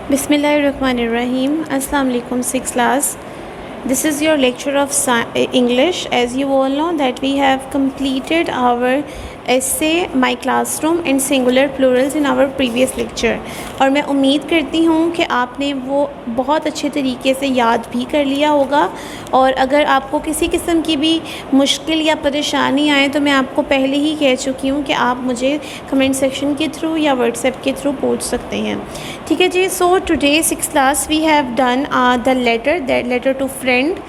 Bismillahirrahmanirrahim. Assalamu alaikum, 6th class. This is your lecture of English. As you all know that we have completed our essay My Classroom and Singular Plurals in our previous lecture. और मैं उम्मीद करती हूँ कि आपने वो बहुत अच्छे तरीके से याद भी कर लिया होगा। और अगर आपको किसी किस्म की भी मुश्किल या परेशानी आए तो मैं आपको पहले ही कह चुकी हूँ कि आप मुझे कमेंट सेक्शन के थ्रू या व्हाट्सएप के थ्रू पूछ सकते हैं। ठीक है जी। So today 6th class we have done the letter to friend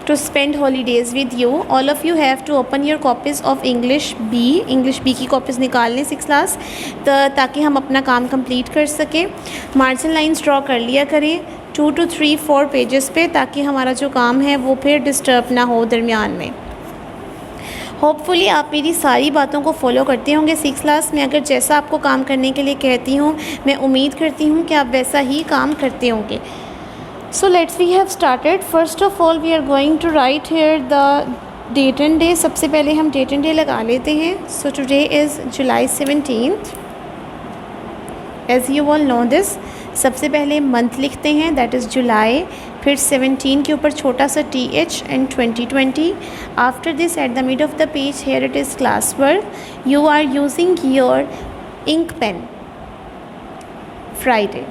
to spend holidays with you. All of you have to open your copies of English B की copies निकाल लें 6th क्लास ताकि हम अपना काम कंप्लीट कर सकें। Margin lines draw कर लिया करें 2 to 3 4 पेजेस पे, ताकि हमारा जो काम है वो फिर डिस्टर्ब ना हो दरमियान में। होपफुली आप मेरी सारी बातों को फॉलो करते होंगे 6th क्लास में। अगर जैसा आपको काम करने के लिए कहती हूँ मैं उम्मीद करती हूँ कि आप वैसा ही काम करते होंगे। So we have started. First of all we are going to write here the date and day. सबसे पहले हम date and day लगा लेते हैं। So today is July 17th. As you all know this, सबसे पहले month लिखते हैं, that is July, फिर 17 के ऊपर छोटा सा TH and 2020. After this at the mid of the page here it is class work. You are using your ink pen. Friday.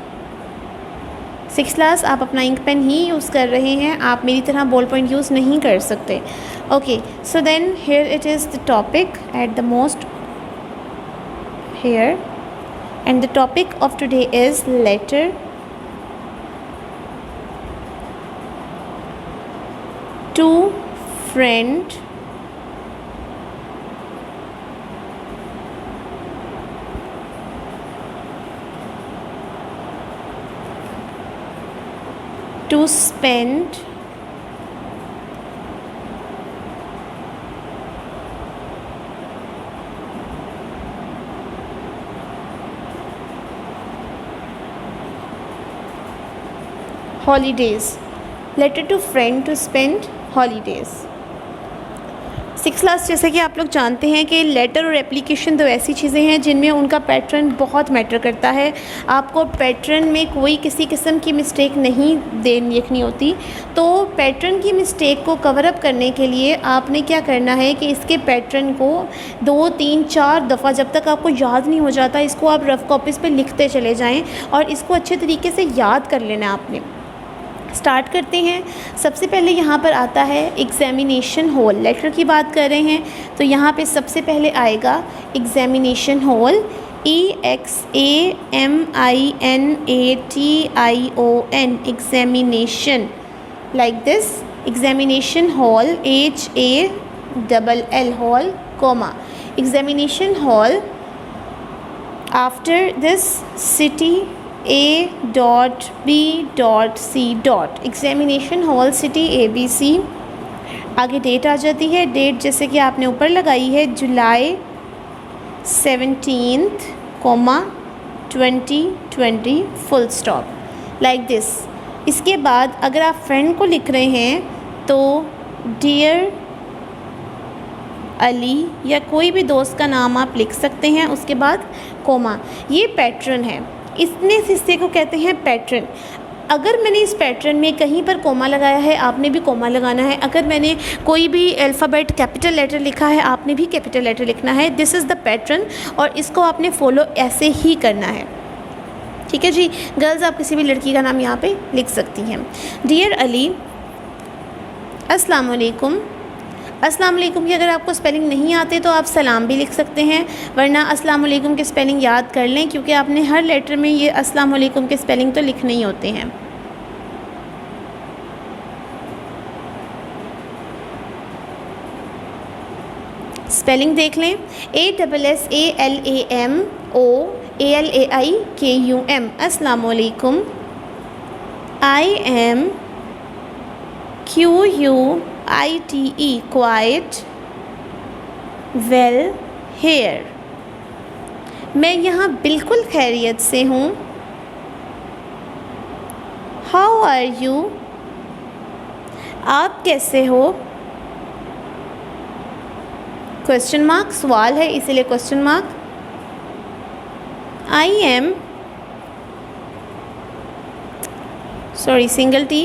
6th class आप अपना इंक पेन ही यूज़ कर रहे हैं, आप मेरी तरह बॉल पॉइंट यूज़ नहीं कर सकते। Okay, so then here it is the topic at the most here and the topic of today is letter to friend to spend holidays. Letter to friend to spend holidays. 6th class जैसे कि आप लोग जानते हैं कि letter और application दो ऐसी चीज़ें हैं जिनमें उनका पैटर्न बहुत मैटर करता है। आपको पैटर्न में कोई किसी किस्म की मिस्टेक नहीं देखनी होती। तो पैटर्न की मिस्टेक को कवर अप करने के लिए आपने क्या करना है कि इसके पैटर्न को 2 3 4 दफ़ा, जब तक आपको याद नहीं हो जाता, इसको आप रफ़ कॉपीज़ पे लिखते चले जाएं और इसको अच्छे तरीके से याद कर लेना आपने। स्टार्ट करते हैं। सबसे पहले यहाँ पर आता है एग्ज़ामिनेशन हॉल। लेटर की बात कर रहे हैं तो यहाँ पे सबसे पहले आएगा examination hall, EXAMINATION, examination, like this, examination hall, HALL, hall, comma, examination hall. After this city A.B.C. Examination hall city ABC। आगे डेट आ जाती है। डेट जैसे कि आपने ऊपर लगाई है जुलाई 17th, 2020, full stop, like this. इसके बाद अगर आप फ्रेंड को लिख रहे हैं तो डियर अली या कोई भी दोस्त का नाम आप लिख सकते हैं, उसके बाद कोमा। ये पैटर्न है, इतने हिस्से को कहते हैं पैटर्न। अगर मैंने इस पैटर्न में कहीं पर कोमा लगाया है आपने भी कोमा लगाना है। अगर मैंने कोई भी अल्फ़ाबेट कैपिटल लेटर लिखा है आपने भी कैपिटल लेटर लिखना है। दिस इज़ द पैटर्न और इसको आपने फॉलो ऐसे ही करना है। ठीक है जी। गर्ल्स आप किसी भी लड़की का नाम यहाँ पे लिख सकती हैं। डियर अली, अस्सलाम वालेकुम। अस्सलाम वालेकुम की अगर आपको स्पेलिंग नहीं आते तो आप सलाम भी लिख सकते हैं, वरना अस्सलाम वालेकुम के स्पेलिंग याद कर लें, क्योंकि आपने हर लेटर में ये अस्सलाम वालेकुम के स्पेलिंग तो लिखने ही होते हैं। स्पेलिंग देख लें, ASSALAMOALAIKUM, अस्सलाम वालेकुम। QUITE, क्वाइट, वेल, हेयर, मैं यहाँ बिल्कुल खैरियत से हूँ। हाउ आर यू, आप कैसे हो। क्वेश्चन मार्क, सवाल है इसीलिए question mark. I am sorry, single T.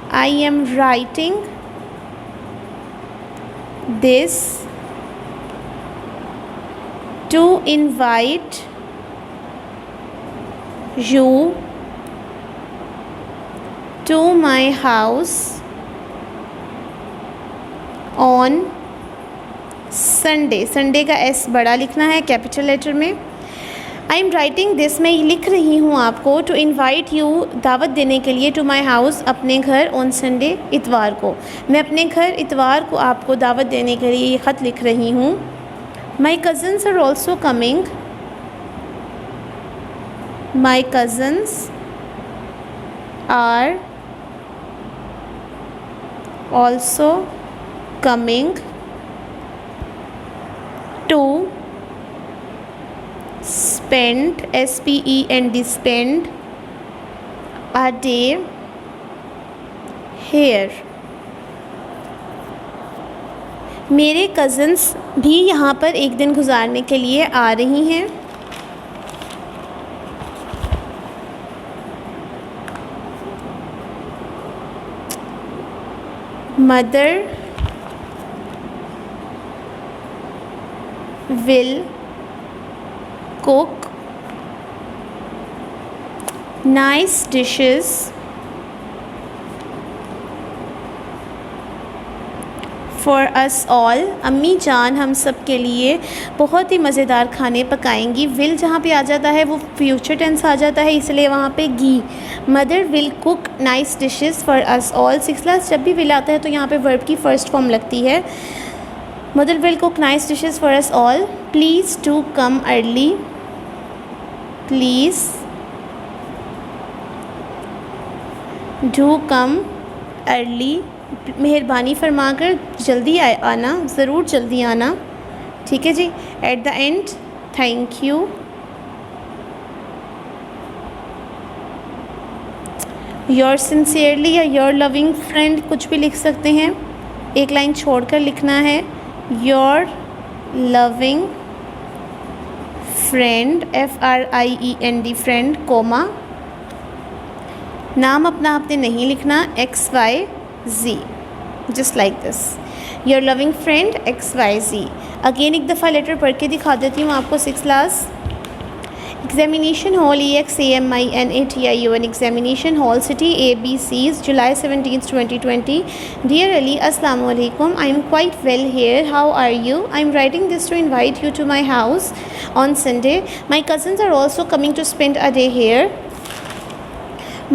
I am writing this to invite you to my house on Sunday. Sunday का S बड़ा लिखना है कैपिटल लेटर में. आई एम राइटिंग दिस, मैं लिख रही हूँ आपको, टू इन्वाइट यू, दावत देने के लिए, टू माई हाउस, अपने घर, ऑन संडे, इतवार को. मैं अपने घर इतवार को आपको दावत देने के लिए ये ख़त लिख रही हूँ. My cousins are also coming, my cousins are also coming to spend, spend, spend a day here. मेरे कज़न्स भी यहाँ पर एक दिन गुजारने के लिए आ रही हैं. Mother will cook nice dishes for us all. अम्मी जान हम सब के लिए बहुत ही मज़ेदार खाने पकाएंगी. विल जहाँ पे आ जाता है वो फ्यूचर टेंस आ जाता है, इसलिए वहाँ पे गी. Mother will cook nice dishes for us all. 6th class जब भी विल आता है तो यहाँ पे वर्ब की फ़र्स्ट फॉर्म लगती है. Mother will cook nice dishes for us all. Please do come early, please do come early, मेहरबानी फरमा कर जल्दी आना, ज़रूर जल्दी आना. ठीक है जी. At the end thank you. Your sincerely या योर लविंग फ्रेंड कुछ भी लिख सकते हैं, एक लाइन छोड़कर लिखना है. Your loving friend, FRIEND friend, comma, नाम अपना आपने नहीं लिखना, XYZ, just like this. Your loving friend XYZ. Again एक दफ़ा लेटर पढ़ के दिखा देती हूँ आपको. 6th class examination hall, EXAMINATION, examination hall, city ABCs, July 17th 2020. Dear Ali, Assalamu alaikum. I am quite well here. How are you? I am writing this to invite you to my house on Sunday. My cousins are also coming to spend a day here.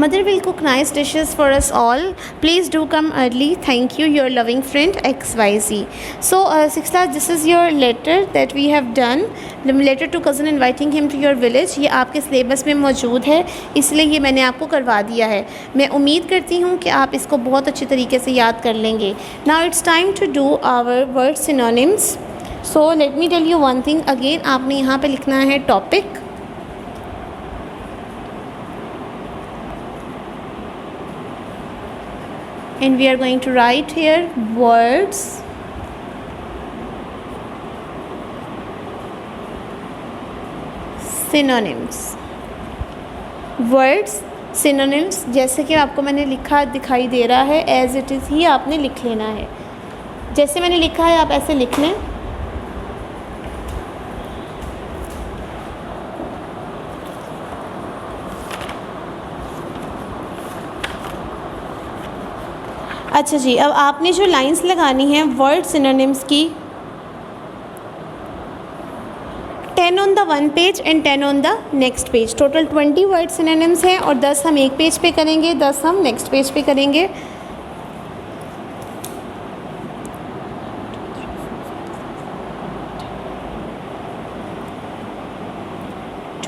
Mother will cook nice dishes for us all. Please do come early. Thank you. Your loving friend XYZ. So 6th class, this is your letter that we have done. The letter to cousin inviting him to your village. ये आपके syllabus में मौजूद है, इसलिए ये मैंने आपको करवा दिया है. मैं उम्मीद करती हूँ कि आप इसको बहुत अच्छी तरीके से याद कर लेंगे. Now it's time to do our word synonyms. So let me tell you one thing again. आपने यहाँ पे लिखना है topic, and we are going to write here words synonyms. Words synonyms जैसे कि आपको मैंने लिखा दिखाई दे रहा है, एज इट इज़ ही आपने लिख लेना है. जैसे मैंने लिखा है आप ऐसे लिख लें. अच्छा जी, अब आपने जो लाइंस लगानी हैं वर्ड सिनोनिम्स की, 10 on the one page and 10 on the next page. Total 20 word synonyms हैं और 10 हम एक पेज पे करेंगे, 10 हम नेक्स्ट पेज पे करेंगे.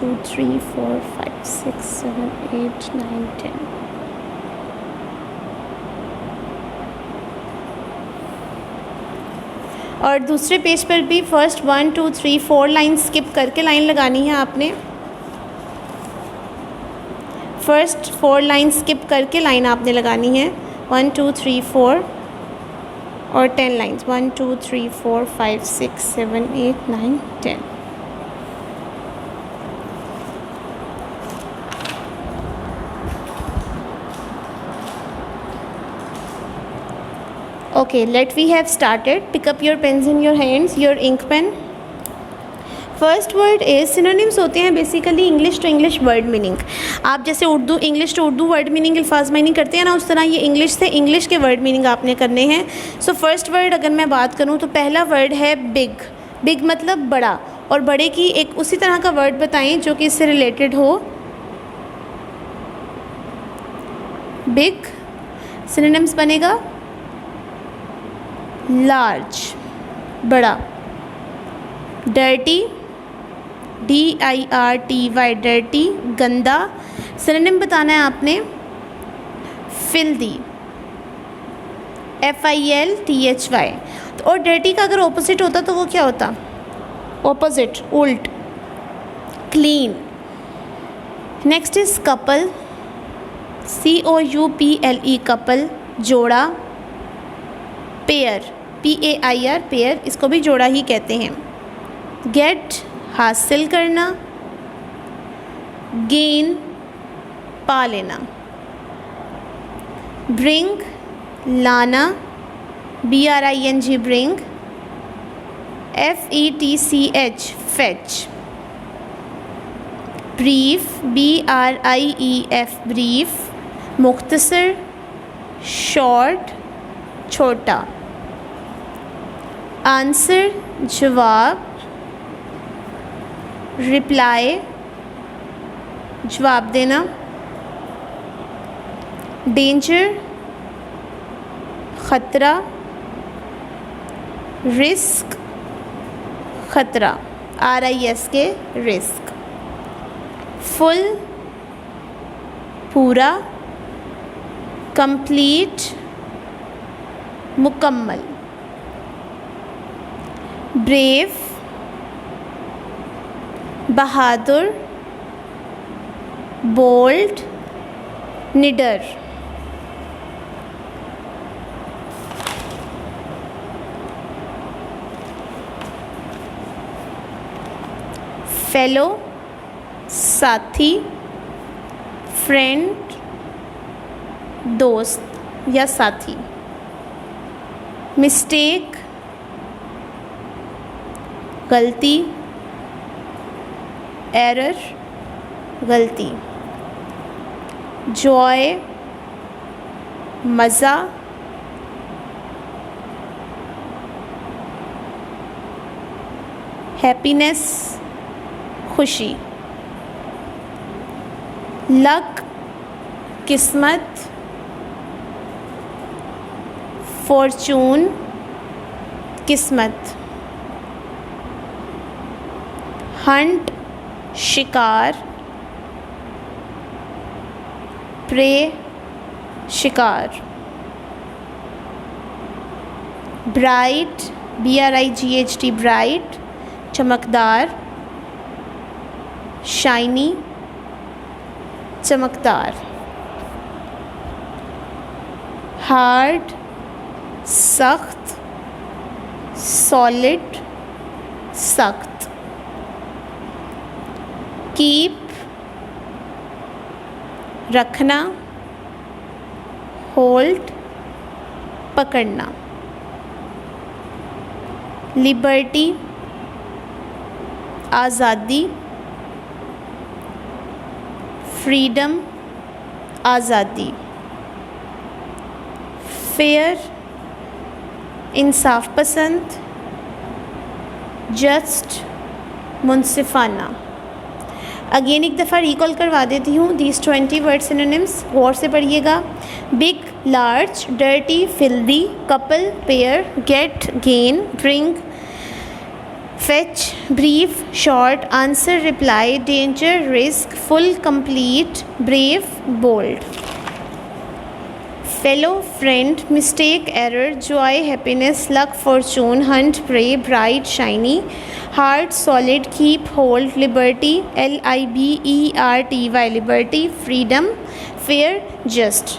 टू 3 4 5 6 7 8 9 10. और दूसरे पेज पर भी फर्स्ट 1 2 3 4 लाइन स्किप करके लाइन लगानी है आपने. फर्स्ट 4 लाइन स्किप करके लाइन आपने लगानी है. 1 2 3 4 और 10 lines. 1 2 3 4 5 6 7 8 9 10. Okay, let we have started. Pick up your pens in your hands, your ink pen. First word is synonyms होते हैं basically English to English word meaning. आप जैसे Urdu English to Urdu word meaning अल्फाज meaning करते हैं ना, उस तरह ये इंग्लिश से इंग्लिश के वर्ड मीनिंग आपने करने हैं. सो फर्स्ट वर्ड अगर मैं बात करूँ तो पहला वर्ड है बिग. बिग मतलब बड़ा, और बड़े की एक उसी तरह का वर्ड बताएं जो कि इससे रिलेटेड हो. बिग सिनोनिम्स बनेगा लार्ज, बड़ा. डर्टी, DIRTY, डर्टी, गंदा. सिनोनिम बताना है आपने फिल्दी, FILTHY. तो और डर्टी का अगर ऑपोजिट होता तो वो क्या होता? ऑपोजिट, उल्ट, clean. Next is couple, COUPLE, couple, जोड़ा. पेयर, PAIR, पेयर, इसको भी जोड़ा ही कहते हैं. गेट, हासिल करना. गेन, पा लेना. ब्रिंग, लाना, BRING, bring. FETCH, fetch. Brief, BRIEF, brief. मुख्तसर, शॉर्ट, छोटा. आंसर, जवाब. रिप्लाई, जवाब देना. डेंजर, ख़तरा. रिस्क, ख़तरा, RISK, रिस्क. फुल, पूरा. कंप्लीट, मुकम्मल. ब्रेव, बहादुर. बोल्ड, निडर. फेलो, साथी. फ्रेंड, दोस्त या साथी. मिस्टेक, गलती. एरर, गलती. जॉय, मज़ा. हैप्पीनेस, खुशी. लक, किस्मत. फॉर्चून, किस्मत. हंट, शिकार. प्रे, शिकार. ब्राइट, BRIGHT, ब्राइट, चमकदार. शाइनी, चमकदार. हार्ड, सख्त. सॉलिड, सख्त. कीप, रखना. होल्ड, पकड़ना. लिबर्टी, आज़ादी. फ्रीडम, आज़ादी. फेयर, इंसाफ पसंद. जस्ट, मुनसिफाना. अगेन एक दफ़ा रिकॉल करवा देती हूँ दीज 20 वर्ड सिनोनिम्स, गौर से पढ़िएगा. Big, large. Dirty, filthy. Couple, pair. Get, gain. Bring, fetch. Brief, short. Answer, reply. Danger, risk. Full, complete. Brave, bold. Fellow, friend. Mistake, error. Joy, happiness. Luck, fortune. Hunt, prey. Bright, shiny. Hard, solid. Keep, hold. Liberty, LIBERTY, liberty. Freedom. Fair, just.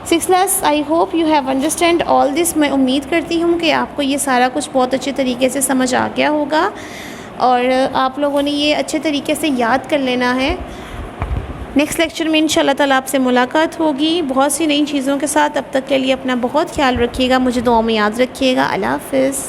6th class, I hope you have understand all this. मैं उम्मीद करती हूँ कि आपको ये सारा कुछ बहुत अच्छे तरीके से समझ आ गया होगा और आप लोगों ने ये अच्छे तरीके से याद कर लेना है. नेक्स्ट लेक्चर में इंशाल्लाह ताला आपसे मुलाकात होगी बहुत सी नई चीज़ों के साथ। अब तक के लिए अपना बहुत ख्याल रखिएगा, मुझे दुआ में याद रखिएगा। अल्लाह हाफ़िज़।